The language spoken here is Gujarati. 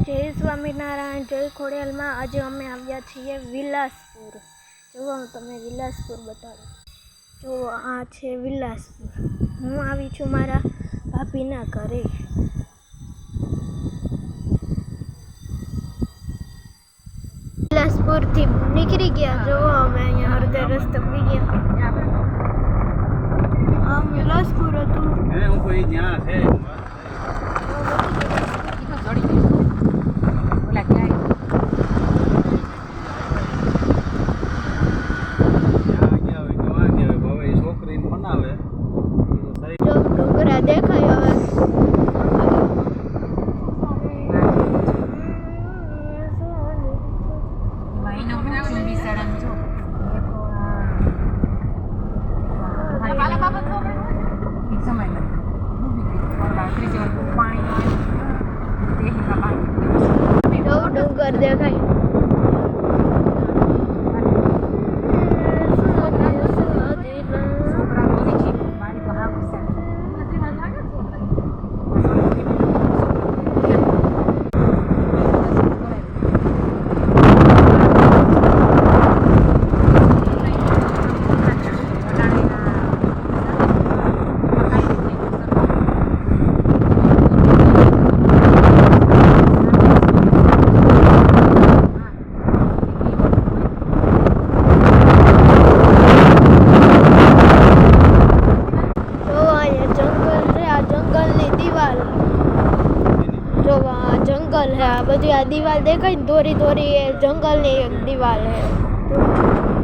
જય સ્વામિનારાયણ, જય ખોડિયાલમાં. આજે અમે આવ્યા છીએ વિલાસપુર. જો હું તમને વિલાસપુર બતાવું. જો આ છે વિલાસપુર. હું આવી છું મારા ભાભીના ઘરે. વિલાસપુરથી નીકળી ગયા. જો અમે અહીંયા અડધે રસ્તે પી ગયા. આમ વિલાસપુર હતું. ડુંગરા દેખાય હવે. ડુંગર દેખાય. जंगल है, बधी आ दीवार देखाय, दोरी दोरी जंगल ની એક દીવાલ है.